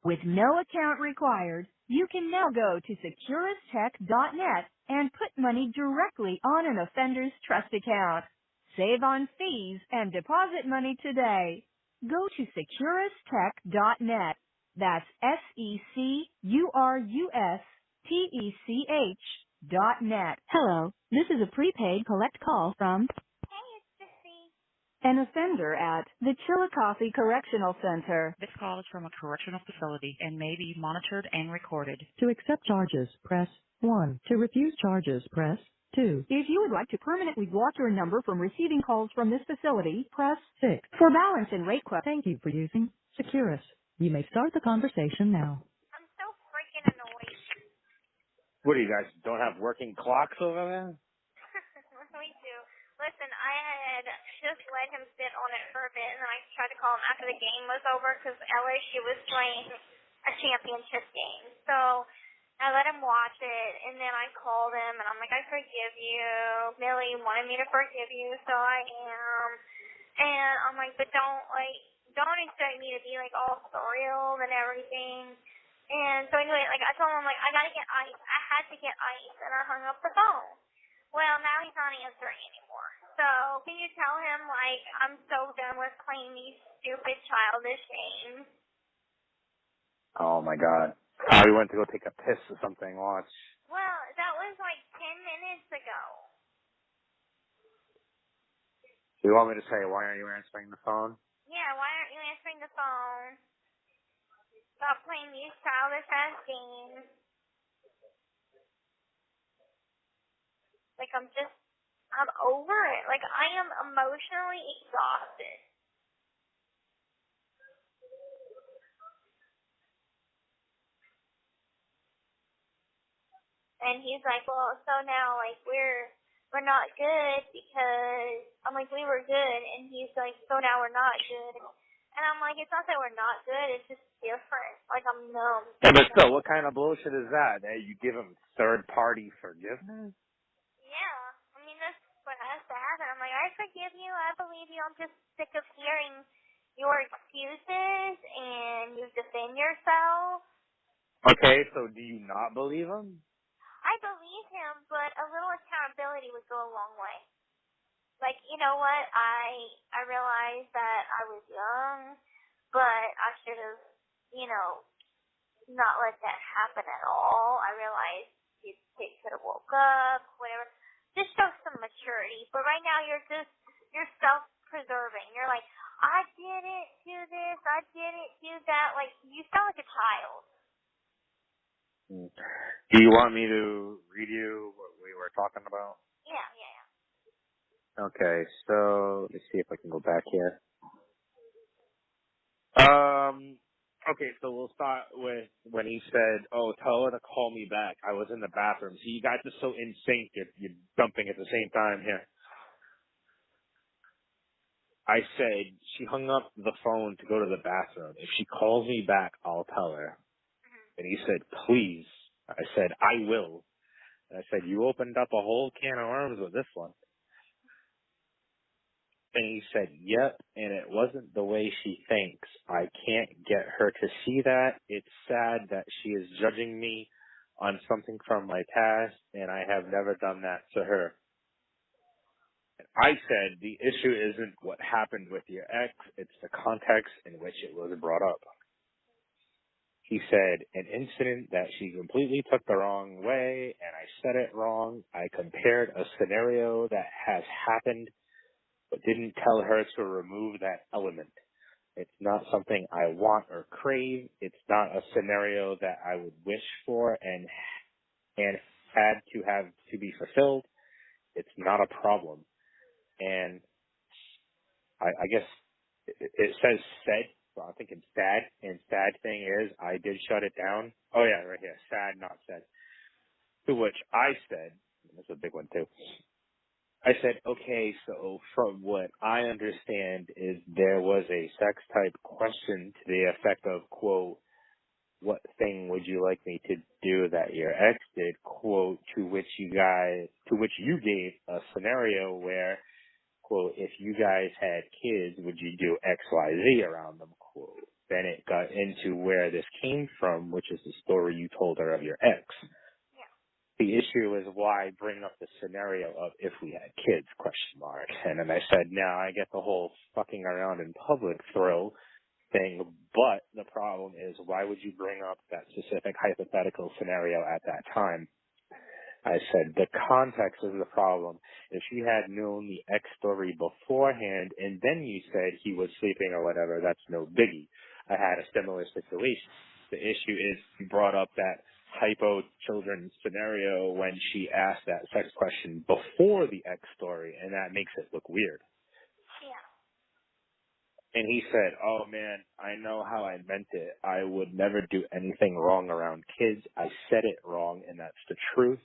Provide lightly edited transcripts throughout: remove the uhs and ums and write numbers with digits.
With no account required, you can now go to securistech.net and put money directly on an offender's trust account. Save on fees and deposit money today. Go to securistech.net. That's securustech.net. Hello, this is a prepaid collect call from an offender at the Chillicothe Correctional Center. This call is from a correctional facility and may be monitored and recorded. To accept charges, press 1. To refuse charges, press 2. If you would like to permanently block your number from receiving calls from this facility, press 6. for balance and rate quote. Thank you for using Securus. You may start the conversation now. I'm so freaking annoyed. What do you guys don't have working clocks over there? Me too. Listen, I had just let him sit on it for a bit, and then I tried to call him after the game was over because LSU was playing a championship game. So I let him watch it, and then I called him, and I'm like, I forgive you. Millie wanted me to forgive you, so I am. And I'm like, but don't expect me to be, all thrilled and everything. And so anyway, I told him, I gotta get ice. I had to get ice, and I hung up the phone. Well, now he's not answering anymore. So can you tell him, I'm so done with playing these stupid childish games? Oh, my God. We went to go take a piss or something. Watch. Well, that was 10 minutes ago. You want me to say, why aren't you answering the phone? Yeah, why aren't you answering the phone? Stop playing these childish-ass games. I'm over it. I am emotionally exhausted. And he's like, well, so now, we're not good because, I'm like, we were good. And he's like, so now we're not good. And I'm like, it's not that we're not good, it's just different. I'm numb. Yeah, but still, what kind of bullshit is that? You give him third-party forgiveness? Yeah. That's what has to happen. I'm like, I forgive you, I believe you. I'm just sick of hearing your excuses and you defend yourself. Okay, so do you not believe him? I believe him, but a little accountability would go a long way. You know what? I realized that I was young, but I should have, not let that happen at all. I realized you could have woke up, whatever. Just show some maturity. But right now you're self-preserving. You're like, I didn't do this, I didn't do that. You sound like a child. Do you want me to read you what we were talking about? Yeah. Okay, so let's see if I can go back here. Okay, so we'll start with when he said, oh, tell her to call me back. I was in the bathroom. See, you guys are so in sync. You're dumping at the same time here. I said, she hung up the phone to go to the bathroom. If she calls me back, I'll tell her. And he said, please. I said, I will. And I said, you opened up a whole can of worms with this one. And he said, yep, and it wasn't the way she thinks. I can't get her to see that. It's sad that she is judging me on something from my past, and I have never done that to her. And I said, the issue isn't what happened with your ex, it's the context in which it was brought up. He said, an incident that she completely took the wrong way, and I said it wrong. I compared a scenario that has happened but didn't tell her to remove that element. It's not something I want or crave. It's not a scenario that I would wish for and had to have to be fulfilled. It's not a problem. And I guess it says said, so I'm thinking sad, and sad thing is I did shut it down. Oh yeah, right here, sad, not said. To which I said, and this is a big one too, I said, okay, so from what I understand is there was a sex type question to the effect of, quote, what thing would you like me to do that your ex did, quote, to which you gave a scenario where, quote, if you guys had kids, would you do X, Y, Z around them, quote. then it got into where this came from, which is the story you told her of your ex. Yeah. The issue is why bring up the scenario of if we had kids, question mark. And then I said, now I get the whole fucking around in public thrill thing, but the problem is why would you bring up that specific hypothetical scenario at that time? I said, the context is the problem. If she had known the ex story beforehand and then you said he was sleeping or whatever, that's no biggie. I had a similar situation. The issue is you brought up that hypo children scenario when she asked that sex question before the ex story, and that makes it look weird. Yeah. And he said, oh man, I know how I meant it. I would never do anything wrong around kids. I said it wrong, and that's the truth.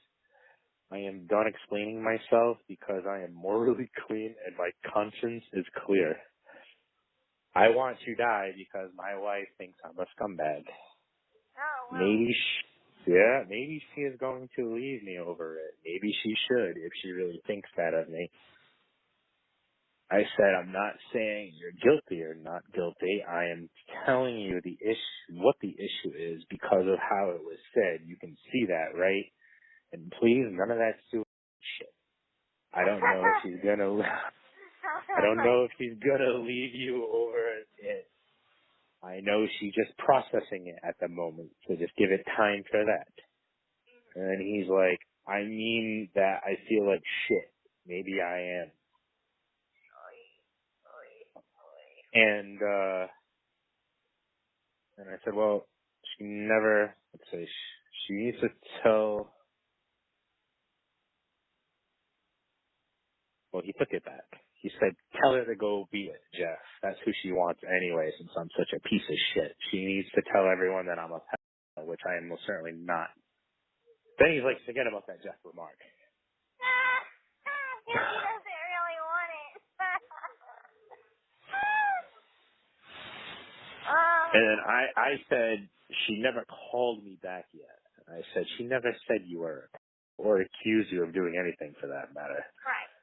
I am done explaining myself because I am morally clean and my conscience is clear. I want to die because my wife thinks I'm a scumbag. Oh, well. Maybe she is going to leave me over it. Maybe she should if she really thinks that of me. I said, I'm not saying you're guilty or not guilty. I am telling you what the issue is because of how it was said. You can see that, right? And please, none of that stupid shit. I don't know if she's gonna leave you over it. I know she's just processing it at the moment, so just give it time for that. And he's like, I mean that I feel like shit. Maybe I am. And I said, well, she needs to tell. Well, he took it back. He said, tell her to go be with Jeff. That's who she wants anyway, since I'm such a piece of shit. She needs to tell everyone that I'm a pedophile, which I am most certainly not. Then he's like, forget about that Jeff remark. He doesn't really want it. And then I said, she never called me back yet. I said, she never said you were, or accused you of doing anything for that matter. Right.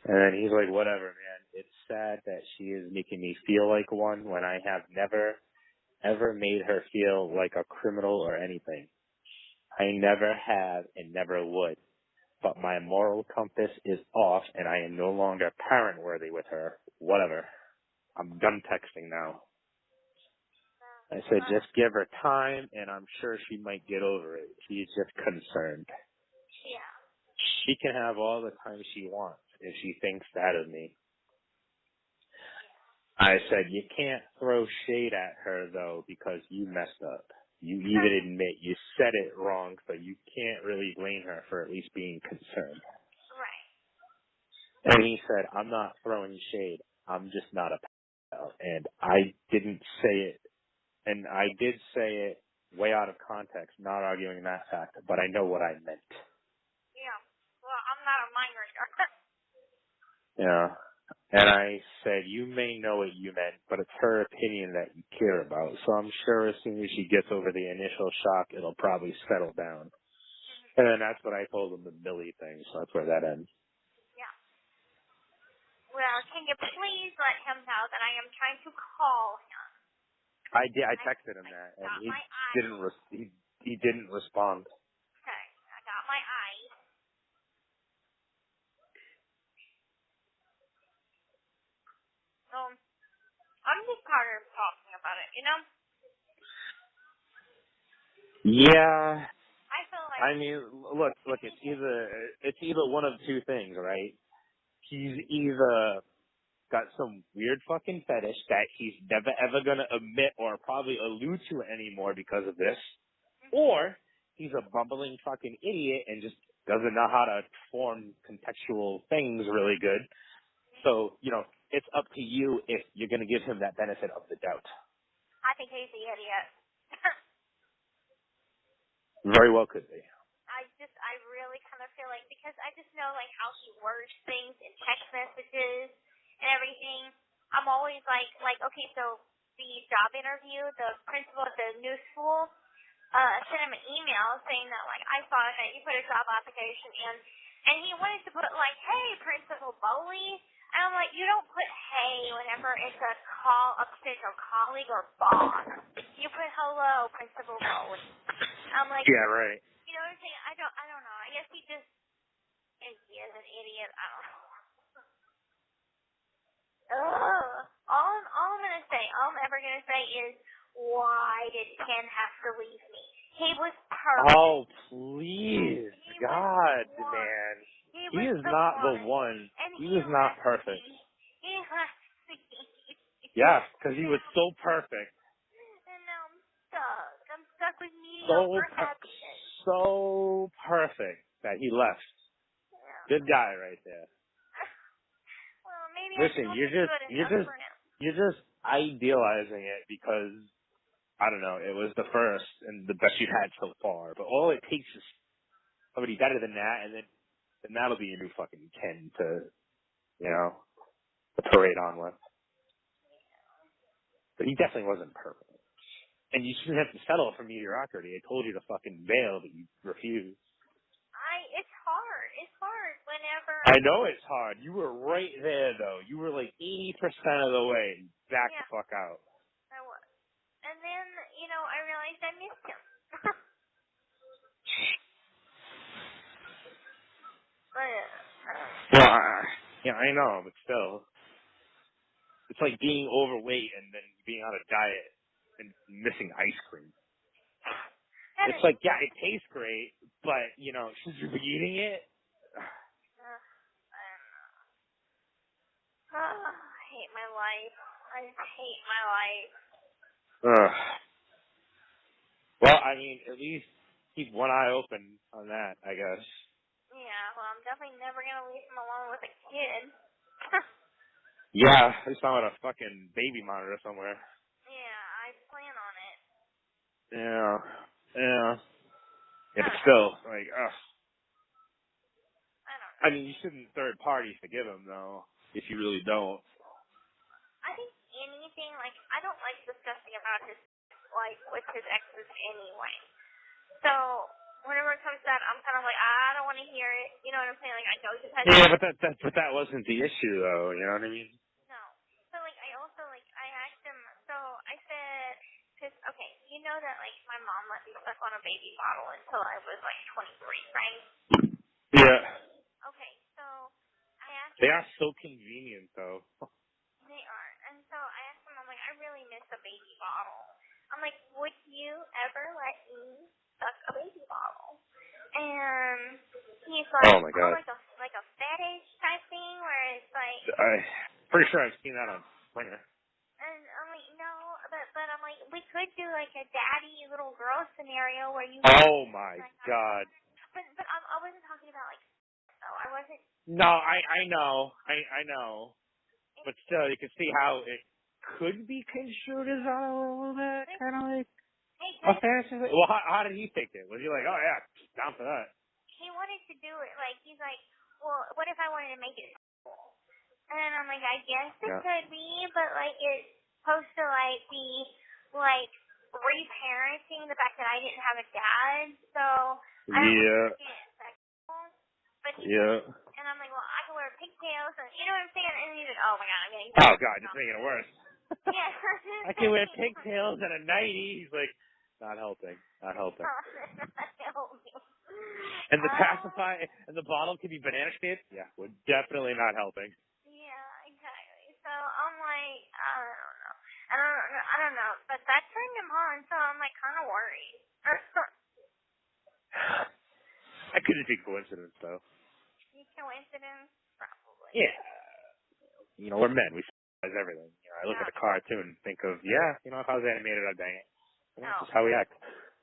And then he's like, whatever, man. It's sad that she is making me feel like one when I have never, ever made her feel like a criminal or anything. I never have and never would. But my moral compass is off and I am no longer parent worthy with her. Whatever. I'm done texting now. I said, just give her time and I'm sure she might get over it. She's just concerned. Yeah. She can have all the time she wants if she thinks that of me. I said, you can't throw shade at her, though, because you messed up. You even admit you said it wrong, so you can't really blame her for at least being concerned. Right. And he said, I'm not throwing shade. I'm just not a pedophile. And I didn't say it, and I did say it way out of context, not arguing that fact, but I know what I meant. Yeah. Well, I'm not a mind reader. Yeah. And I said, you may know what you meant, but it's her opinion that you care about. So I'm sure as soon as she gets over the initial shock, it'll probably settle down. And then that's what I told him, the Millie thing. So that's where that ends. Yeah. Well, can you please let him know that I am trying to call him? I did. I texted him that, and he didn't respond. Okay. I got my eyes. I'm just tired of talking about it, you know? Yeah. I feel like... I mean, look, it's either one of two things, right? He's either got some weird fucking fetish that he's never ever gonna admit or probably allude to anymore because of this, or he's a bumbling fucking idiot and just doesn't know how to form contextual things really good. So, it's up to you if you're gonna give him that benefit of the doubt. I think he's the idiot. Very well could be. I really kind of feel like, because I just know, like, how he words things in text messages and everything. I'm always like, okay, so the job interview, the principal at the new school, sent him an email saying that, like, I saw that you put a job application in, and he wanted to put, like, hey, Principal Bowley, And I'm like, you don't put hey whenever it's a potential colleague or boss. You put hello, Principal Bowling. I'm like, yeah, right. You know what I'm saying? I don't know. I guess he is an idiot. I don't know. Ugh. All I'm gonna say, all I'm ever gonna say is, why did Ken have to leave me? He was perfect. Oh, please, God, man. He is not the one. He was not perfect. He left me. Yeah, because he was so perfect. And now I'm stuck. I'm stuck with mediocre happiness. So perfect that he left. Yeah. Good guy right there. Well, maybe Listen, I wasn't good enough for him. you're just idealizing it because, I don't know, it was the first and the best you've had so far. But all it takes is somebody better than that, and then that'll be your new fucking Ken to, you know, to parade on with. But he definitely wasn't perfect. And you shouldn't have to settle for mediocrity. I told you to fucking bail, but you refused. It's hard. It's hard whenever. I know it's hard. You were right there, though. You were like 80% of the way. Back the fuck out. I was. And then, I realized I missed him. Well, yeah, I know, but still. It's like being overweight and then being on a diet and missing ice cream. It's like, yeah, it tastes great, but, should you be eating it? I hate my life. I hate my life. Well, I mean, at least keep one eye open on that, I guess. Yeah, well, I'm definitely never going to leave him alone with a kid. Yeah, at least not with a fucking baby monitor somewhere. Yeah, I plan on it. Yeah, but still, like, ugh. I don't know. I mean, you shouldn't third parties to give him, though, if you really don't. I think anything, I don't like discussing about his, with his exes anyway. So, whenever it comes to that, I'm kind of like, I don't want to hear it. You know what I'm saying? I know you've had... Yeah, but that wasn't the issue, though, you know what I mean? No. So, I also, I asked him, so I said, because, okay, you know that, my mom let me suck on a baby bottle until I was, 23, right? Yeah. Okay, so I asked They him... are so convenient, though. They are. And so I asked him, I'm like, I really miss a baby bottle. I'm like, would you ever let me suck a baby bottle? And he's like, Oh, my God. like a fetish type thing where it's like... I'm pretty sure I've seen that on Springer. And I'm like, no, but I'm like, we could do a daddy little girl scenario where you... Oh, my God. But I wasn't talking about, no, I wasn't... No, I know. I know. But still, you can see how it could be construed as a little bit kind of like offensive. Well, how did he take it? Was he like, oh, yeah, down for that? He wanted to do it, he's like, well, what if I wanted to make it cool? And I'm like, I guess it could be, but, it's supposed to, be, reparenting the fact that I didn't have a dad, so I don't want to get sexual. But and I'm like, well, I can wear pigtails, and you know what I'm saying? And he's like, oh my God, I'm getting... Oh, God, just making it worse. Yeah. I can wear pigtails and a nightie. He's like, not helping. Not helping. And the pacifier and the bottle can be banana shaped? Yeah, we're definitely not helping. Yeah, exactly. So I'm like, I don't know. But that turned him on, so I'm kind of worried. That could just be coincidence, though. Coincidence? Probably. Yeah. We're men. We realize everything. I look at the cartoon and think of, if I was animated, I'd bang it. That's just how we act.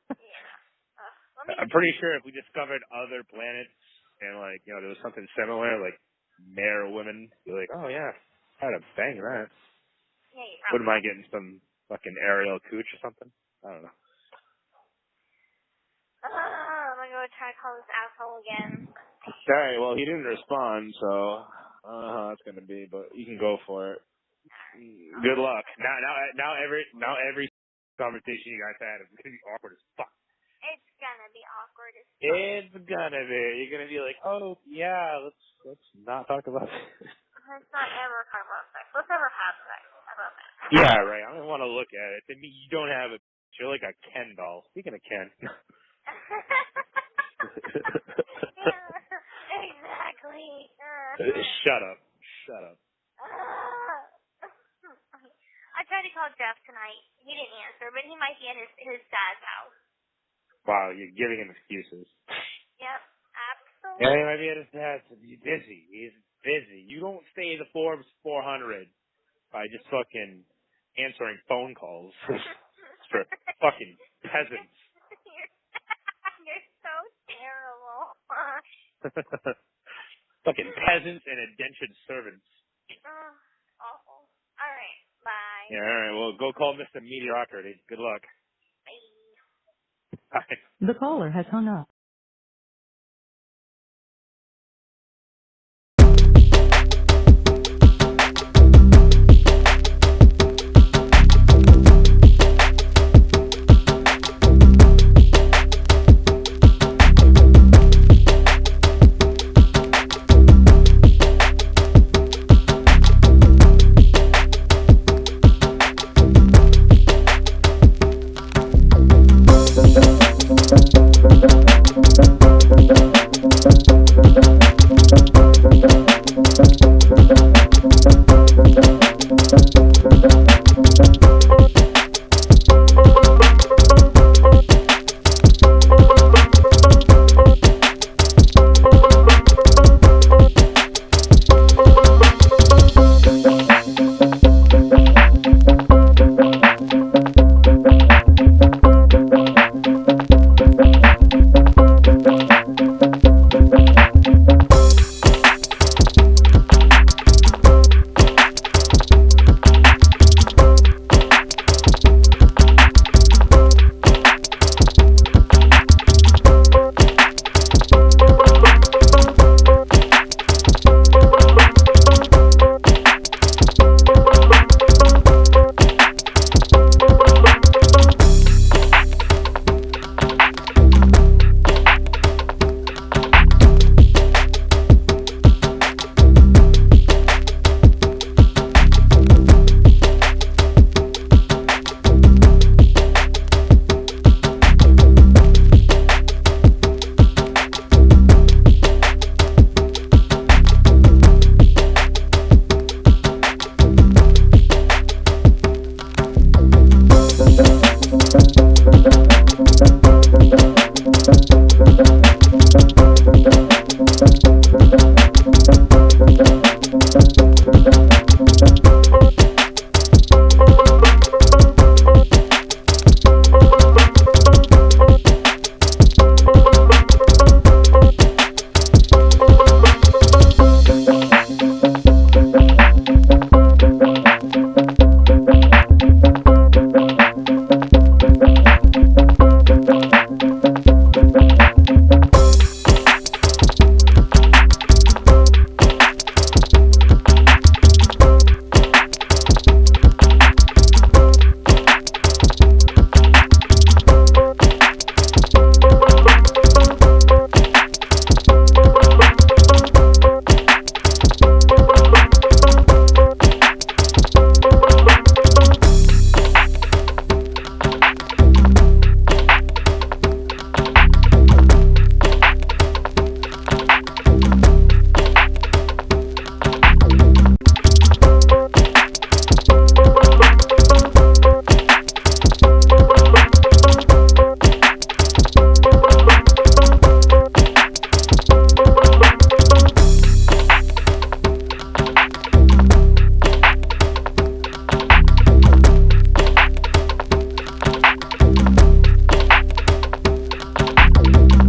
Yeah. I'm pretty sure if we discovered other planets and, there was something similar, like mare women, you're like, oh, yeah, I'd have banged that. Yeah, you Wouldn't mind getting some fucking aerial cooch or something. I don't know. I'm going to go try to call this asshole again. All right, well, he didn't respond, so I don't know how that's going to be, but you can go for it. Good luck. Now every conversation you guys had is going to be awkward as fuck. It's going to be awkward as fuck. It's going to be. You're going to be like, oh, yeah, let's not talk about this. Let's not ever talk about sex. Let's never have sex. How about that? Yeah, right. I don't want to look at it. To me, you don't have a. You're like a Ken doll. Speaking of Ken. Yeah, exactly. Shut up. Shut up. I tried to call Jeff tonight. He didn't answer, but he might be at his dad's house. Wow, you're giving him excuses. Yep, Yeah, absolutely. he might be at his dad's. He's busy. He's busy. You don't stay the Forbes 400 by just fucking answering phone calls for fucking peasants. You're so terrible. Fucking peasants and indentured servants. Awful. All right. Bye. Yeah, all right. Well, go call Mr. Mediocrity. Good luck. Bye. Bye. The caller has hung up.